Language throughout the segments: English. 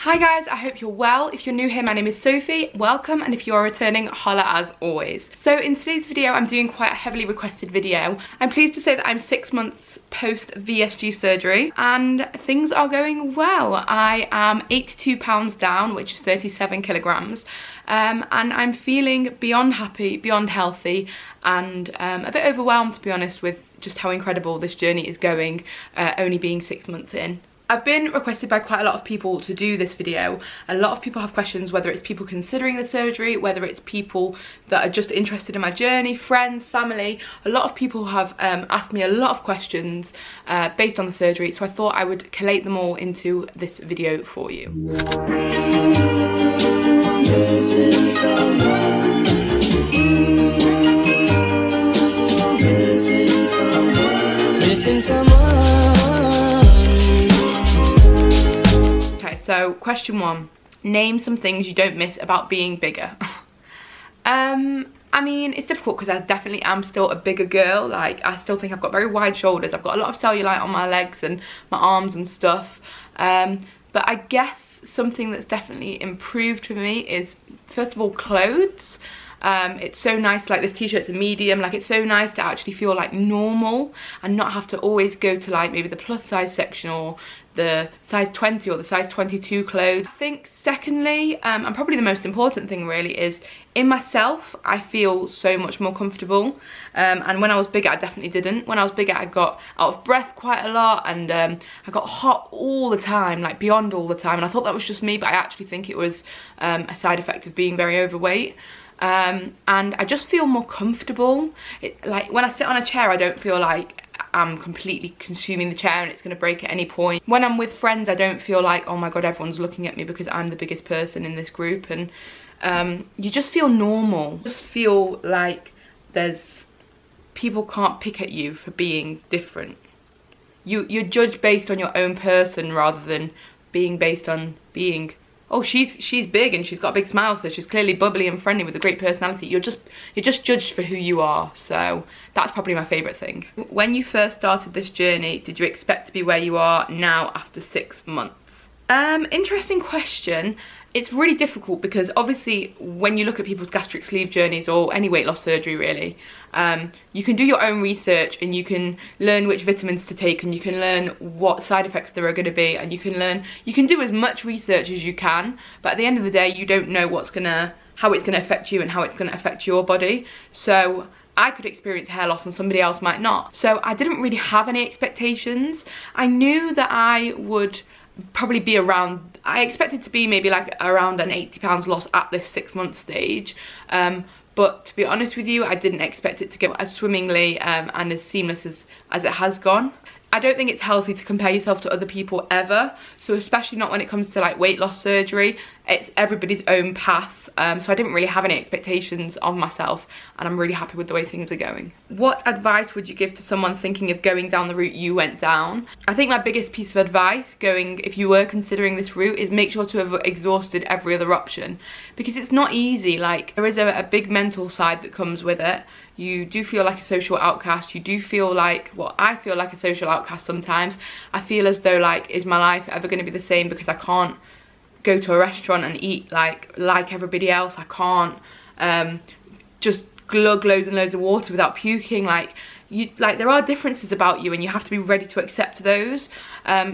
Hi guys, I hope you're well. If you're new here, my name is Sophie, welcome, and if you are returning, holla as always. So in today's video, I'm doing quite a heavily requested video. I'm pleased to say that I'm 6 months post VSG surgery and things are going well. I am 82 pounds down, which is 37 kilograms, and I'm feeling beyond happy, beyond healthy, and a bit overwhelmed, to be honest, with just how incredible this journey is going, only being 6 months in. I've been requested by quite a lot of people to do this video. A lot of people have questions, whether it's people considering the surgery, whether it's people that are just interested in my journey, friends, family. A lot of people have asked me a lot of questions based on the surgery, so I thought I would collate them all into this video for you. Okay, so question one, name some things you don't miss about being bigger. I mean, it's difficult because I definitely am still a bigger girl. Like, I still think I've got very wide shoulders. I've got a lot of cellulite on my legs and my arms and stuff. But I guess something that's definitely improved for me is, first of all, clothes. It's so nice, like this t-shirt's a medium, like it's so nice to actually feel like normal and not have to always go to like maybe the plus size section or the size 20 or the size 22 clothes. I think secondly, and probably the most important thing really, is in myself I feel so much more comfortable, and when I was bigger I definitely didn't. When I was bigger I got out of breath quite a lot, and I got hot all the time, like beyond all the time, and I thought that was just me, but I actually think it was a side effect of being very overweight. And I just feel more comfortable. Like when I sit on a chair I don't feel like I'm completely consuming the chair and it's going to break at any point. When I'm with friends I don't feel like, oh my god, everyone's looking at me because I'm the biggest person in this group, and you just feel normal. Just feel like people can't pick at you for being different. You're judged based on your own person rather than being based on being, oh, she's big and she's got a big smile, so she's clearly bubbly and friendly with a great personality. You're just judged for who you are. So that's probably my favourite thing. When you first started this journey, did you expect to be where you are now after 6 months? Interesting question. It's really difficult because obviously when you look at people's gastric sleeve journeys or any weight loss surgery really, you can do your own research and you can learn which vitamins to take and you can learn what side effects there are going to be, and you can do as much research as you can, but at the end of the day you don't know how it's gonna affect you and how it's gonna affect your body. So I could experience hair loss and somebody else might not. So I didn't really have any expectations. I knew that I would probably be around, I expected to be maybe like around an 80 pounds loss at this 6 month stage, but to be honest with you I didn't expect it to go as swimmingly and as seamless as it has gone. I don't think it's healthy to compare yourself to other people ever, so especially not when it comes to like weight loss surgery. It's everybody's own path, so I didn't really have any expectations of myself, and I'm really happy with the way things are going. What advice would you give to someone thinking of going down the route you went down? I think my biggest piece of advice if you were considering this route, is make sure to have exhausted every other option, because it's not easy. Like, there is a big mental side that comes with it. You do feel like a social outcast. You do feel like, well, I feel like a social outcast sometimes. I feel as though like, is my life ever going to be the same because I can't go to a restaurant and eat like everybody else? I can't just glug loads and loads of water without puking. Like there are differences about you and you have to be ready to accept those.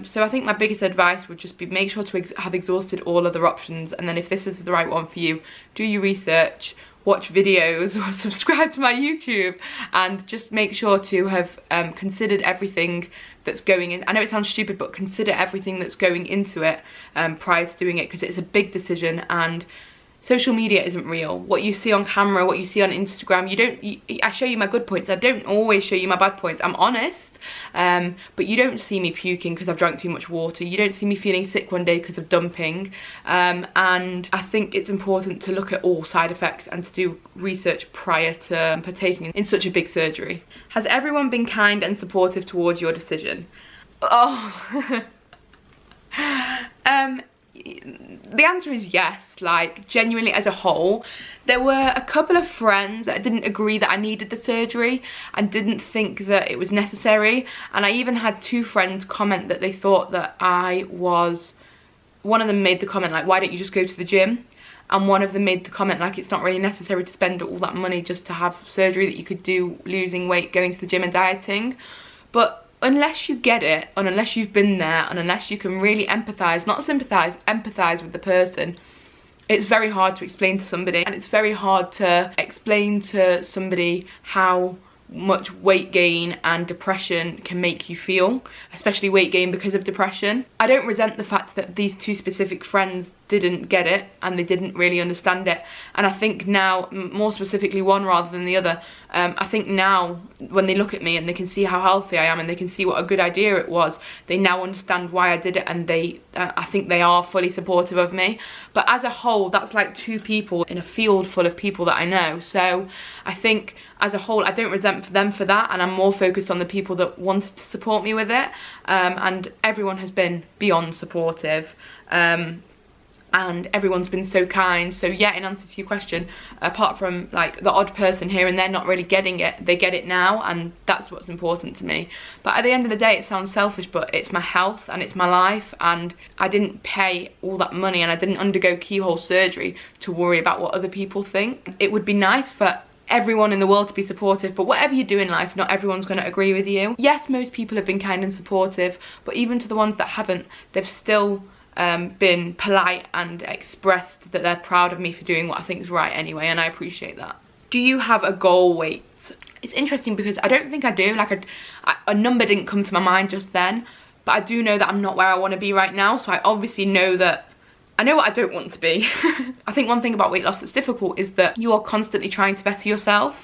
So I think my biggest advice would just be make sure to have exhausted all other options, and then if this is the right one for you, do your research, watch videos, or subscribe to my YouTube, and just make sure to have considered everything that's going in. I know it sounds stupid, but consider everything that's going into it prior to doing it, because it's a big decision, and social media isn't real. What you see on camera, what you see on Instagram, I show you my good points. I don't always show you my bad points. I'm honest, but you don't see me puking because I've drank too much water. You don't see me feeling sick one day because of dumping. And I think it's important to look at all side effects and to do research prior to partaking in such a big surgery. Has everyone been kind and supportive towards your decision? Oh. The answer is yes. Like, genuinely, as a whole, there were a couple of friends that didn't agree that I needed the surgery and didn't think that it was necessary, and I even had 2 friends comment that they thought that I was one of them made the comment like, why don't you just go to the gym? And one of them made the comment like, it's not really necessary to spend all that money just to have surgery that you could do losing weight, going to the gym and dieting. But unless you get it, and unless you've been there, and unless you can really empathise, not sympathise, empathise with the person, it's very hard to explain to somebody. And it's very hard to explain to somebody how much weight gain and depression can make you feel, especially weight gain because of depression. I don't resent the fact that these two specific friends didn't get it and they didn't really understand it, and I think now, more specifically one rather than the other, I think now when they look at me and they can see how healthy I am and they can see what a good idea it was, they now understand why I did it, and they I think they are fully supportive of me. But as a whole, that's like two people in a field full of people that I know, so I think as a whole I don't resent them for that, and I'm more focused on the people that wanted to support me with it, and everyone has been beyond supportive. And everyone's been so kind. So yeah, in answer to your question, apart from like the odd person here and there not really getting it, they get it now, and that's what's important to me. But at the end of the day, it sounds selfish, but it's my health and it's my life, and I didn't pay all that money and I didn't undergo keyhole surgery to worry about what other people think. It would be nice for everyone in the world to be supportive, but whatever you do in life, not everyone's going to agree with you. Yes, most people have been kind and supportive, but even to the ones that haven't, they've still been polite and expressed that they're proud of me for doing what I think is right anyway, and I appreciate that. Do you have a goal weight? It's interesting because I don't think I do. Like a number didn't come to my mind just then, but I do know that I'm not where I want to be right now, so I obviously know that I know what I don't want to be. I think one thing about weight loss that's difficult is that you are constantly trying to better yourself,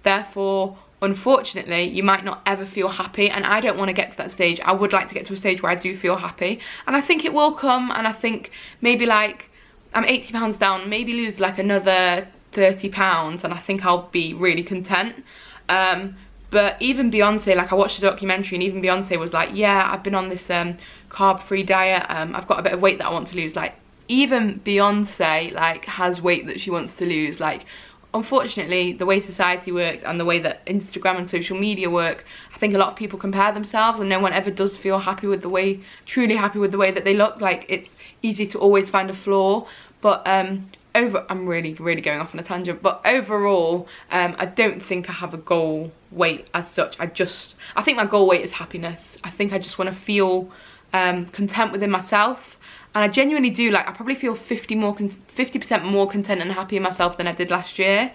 therefore unfortunately you might not ever feel happy, and I don't want to get to that stage. I would like to get to a stage where I do feel happy, and I think it will come, and I think maybe like I'm 80 pounds down, maybe lose like another 30 pounds and I think I'll be really content. But even Beyonce, like I watched a documentary and even Beyonce was like, yeah, I've been on this carb-free diet, I've got a bit of weight that I want to lose. Like even Beyonce like has weight that she wants to lose. Like unfortunately, the way society works and the way that Instagram and social media work, I think a lot of people compare themselves, and no one ever does feel happy with the way, truly happy with the way that they look. Like it's easy to always find a flaw, but I'm really going off on a tangent, but overall, I don't think I have a goal weight as such. I think my goal weight is happiness. I think I just want to feel content within myself. And I genuinely do, like I probably feel 50% more content and happy in myself than I did last year.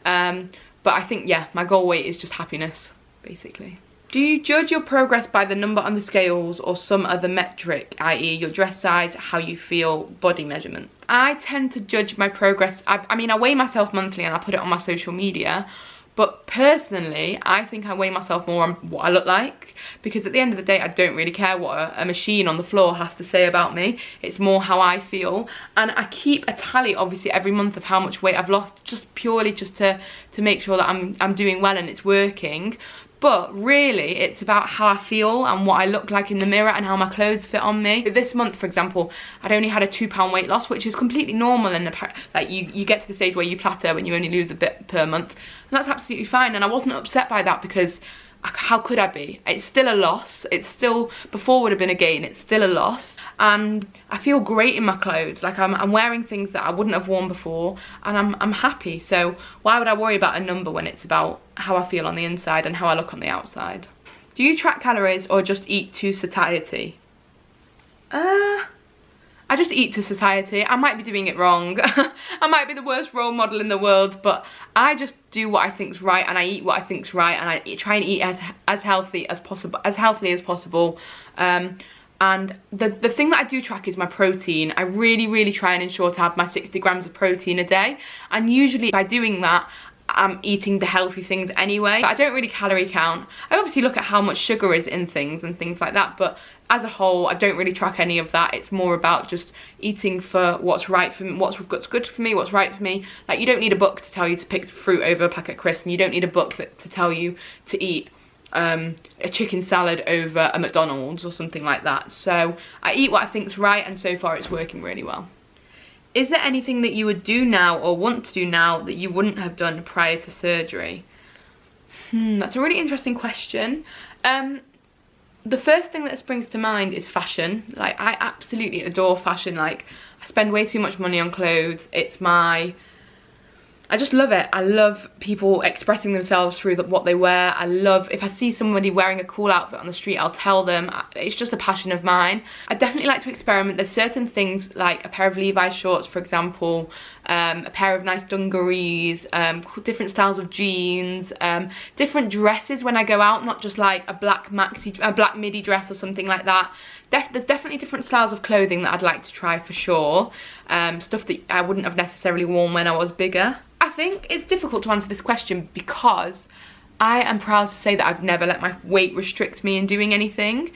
But I think, yeah, my goal weight is just happiness, basically. Do you judge your progress by the number on the scales or some other metric, i.e. your dress size, how you feel, body measurement? I tend to judge my progress, I mean I weigh myself monthly and I put it on my social media, but personally I think I weigh myself more on what I look like, because at the end of the day I don't really care what a machine on the floor has to say about me. It's more how I feel, and I keep a tally obviously every month of how much weight I've lost, just purely just to make sure that I'm doing well and it's working. But really, it's about how I feel and what I look like in the mirror and how my clothes fit on me. This month, for example, I'd only had a 2 pound weight loss, which is completely normal. And like you get to the stage where you plateau and you only lose a bit per month, and that's absolutely fine. And I wasn't upset by that, because how could I be? It's still a loss. It's still, before would have been a gain, it's still a loss. And I feel great in my clothes. Like I'm wearing things that I wouldn't have worn before, and I'm happy. So why would I worry about a number when it's about how I feel on the inside and how I look on the outside? Do you track calories or just eat to satiety? I just eat to satiety. I might be doing it wrong. I might be the worst role model in the world, but I just do what I think's right, and I eat what I think's right, and I try and eat as healthy as possible, as healthily as possible. And the thing that I do track is my protein. I really try and ensure to have my 60 grams of protein a day, and usually by doing that I'm eating the healthy things anyway. I don't really calorie count. I obviously look at how much sugar is in things and things like that, but as a whole I don't really track any of that. It's more about just eating for what's right for me, what's good for me, what's right for me. Like you don't need a book to tell you to pick fruit over a packet of crisps, and you don't need a book to tell you to eat a chicken salad over a McDonald's or something like that. So I eat what I think's right, and so far it's working really well. Is there anything that you would do now or want to do now that you wouldn't have done prior to surgery? That's a really interesting question. The first thing that springs to mind is fashion. Like, I absolutely adore fashion. Like, I spend way too much money on clothes. I just love it. I love people expressing themselves through what they wear. I love, if I see somebody wearing a cool outfit on the street, I'll tell them. It's just a passion of mine. I definitely like to experiment. There's certain things, like a pair of Levi's shorts, for example, a pair of nice dungarees, different styles of jeans, different dresses when I go out, not just like a black midi dress or something like that. There's definitely different styles of clothing that I'd like to try for sure. Stuff that I wouldn't have necessarily worn when I was bigger. I think it's difficult to answer this question because I am proud to say that I've never let my weight restrict me in doing anything.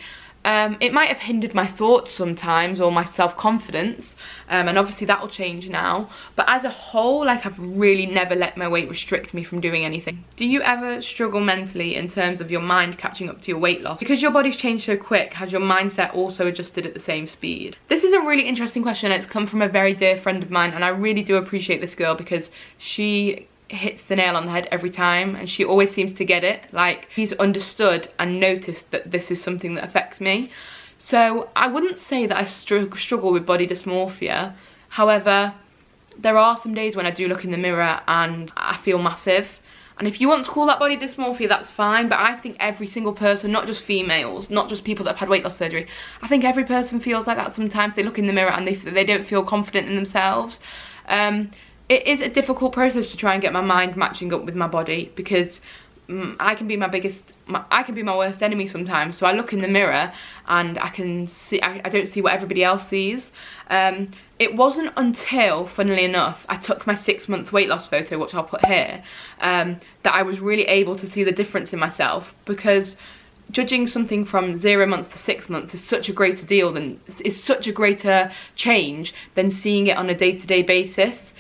It might have hindered my thoughts sometimes or my self-confidence, and obviously that will change now, but as a whole, like, I've really never let my weight restrict me from doing anything. Do you ever struggle mentally in terms of your mind catching up to your weight loss? Because your body's changed so quick, has your mindset also adjusted at the same speed? This is a really interesting question. It's come from a very dear friend of mine, and I really do appreciate this girl because she hits the nail on the head every time, and she always seems to get it. Like, he's understood and noticed that this is something that affects me. So I wouldn't say that I struggle with body dysmorphia. However, there are some days when I do look in the mirror and I feel massive. And if you want to call that body dysmorphia, that's fine, but I think every single person, not just females, not just people that have had weight loss surgery, I think every person feels like that sometimes. They look in the mirror and they don't feel confident in themselves. It is a difficult process to try and get my mind matching up with my body, because I can be my worst enemy sometimes. So I look in the mirror and I don't see what everybody else sees. It wasn't until, funnily enough, I took my 6-month weight loss photo, which I'll put here, that I was really able to see the difference in myself, because judging something from 0 months to 6 months is such a greater deal is such a greater change than seeing it on a day-to-day basis.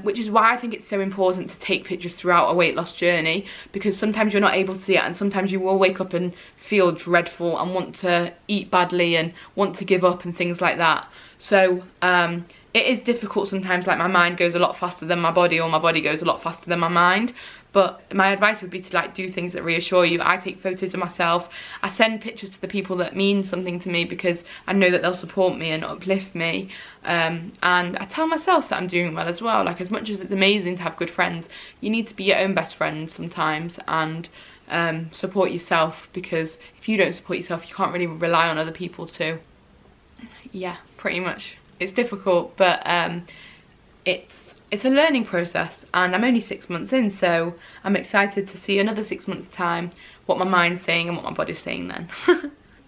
Which is why I think it's so important to take pictures throughout a weight loss journey, because sometimes you're not able to see it, and sometimes you will wake up and feel dreadful and want to eat badly and want to give up and things like that. So it is difficult sometimes. Like, my mind goes a lot faster than my body, or my body goes a lot faster than my mind. But my advice would be to, like, do things that reassure you. I take photos of myself. I send pictures to the people that mean something to me, because I know that they'll support me and uplift me. And I tell myself that I'm doing well as well. Like, as much as it's amazing to have good friends, you need to be your own best friend sometimes and support yourself, because if you don't support yourself, you can't really rely on other people to. Yeah, pretty much. It's difficult, but it's a learning process, and I'm only 6 months in, so I'm excited to see another 6 months time what my mind's saying and what my body's saying then.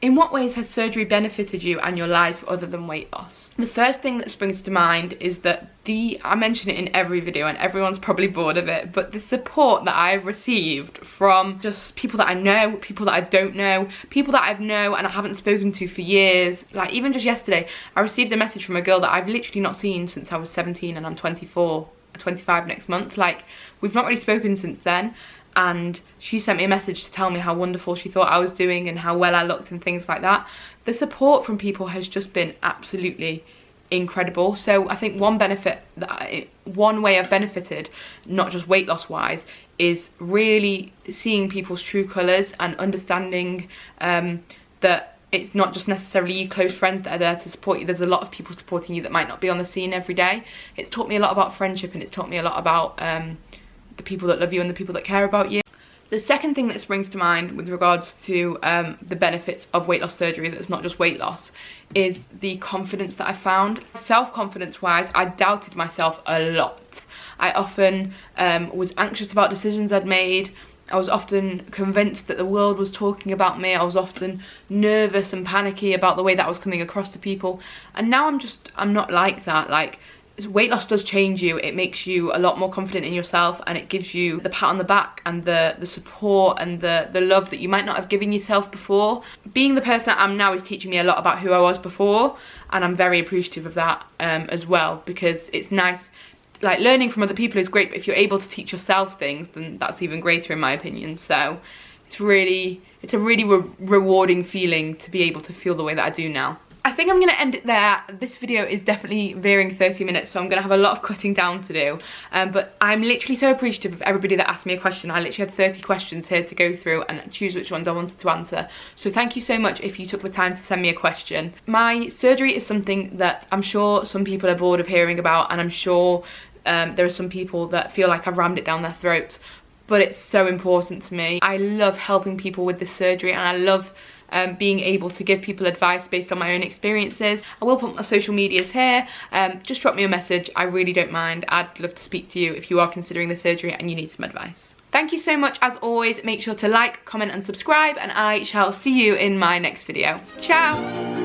In what ways has surgery benefited you and your life other than weight loss? The first thing that springs to mind is that I mention it in every video and everyone's probably bored of it, but the support that I've received from just people that I know, people that I don't know, people that I've known and I haven't spoken to for years. Like, even just yesterday, I received a message from a girl that I've literally not seen since I was 17 and I'm 24, 25 next month. Like, we've not really spoken since then. And she sent me a message to tell me how wonderful she thought I was doing and how well I looked and things like that. The support from people has just been absolutely incredible. So I think one way I've benefited, not just weight loss wise, is really seeing people's true colours and understanding that it's not just necessarily your close friends that are there to support you. There's a lot of people supporting you that might not be on the scene every day. It's taught me a lot about friendship, and it's taught me a lot about the people that love you and the people that care about you. The second thing that springs to mind with regards to the benefits of weight loss surgery that's not just weight loss is the confidence that I found. Self-confidence wise, I doubted myself a lot. I often was anxious about decisions I'd made. I was often convinced that the world was talking about me. I was often nervous and panicky about the way that I was coming across to people. And now I'm not like that. Like, weight loss does change you. It makes you a lot more confident in yourself, and it gives you the pat on the back and the support and the love that you might not have given yourself before. Being the person I am now is teaching me a lot about who I was before, and I'm very appreciative of that as well, because it's nice. Like, learning from other people is great, but if you're able to teach yourself things, then that's even greater in my opinion. So it's a really rewarding feeling to be able to feel the way that I do now. I think I'm going to end it there. This video is definitely veering 30 minutes, so I'm going to have a lot of cutting down to do. But I'm literally so appreciative of everybody that asked me a question. I literally had 30 questions here to go through and choose which ones I wanted to answer. So thank you so much if you took the time to send me a question. My surgery is something that I'm sure some people are bored of hearing about, and I'm sure there are some people that feel like I've rammed it down their throats, but it's so important to me. I love helping people with this surgery, and I love being able to give people advice based on my own experiences. I will put my social medias here. Just drop me a message. I really don't mind. I'd love to speak to you if you are considering the surgery and you need some advice. Thank you so much as always. Make sure to like, comment and subscribe, and I shall see you in my next video. Ciao!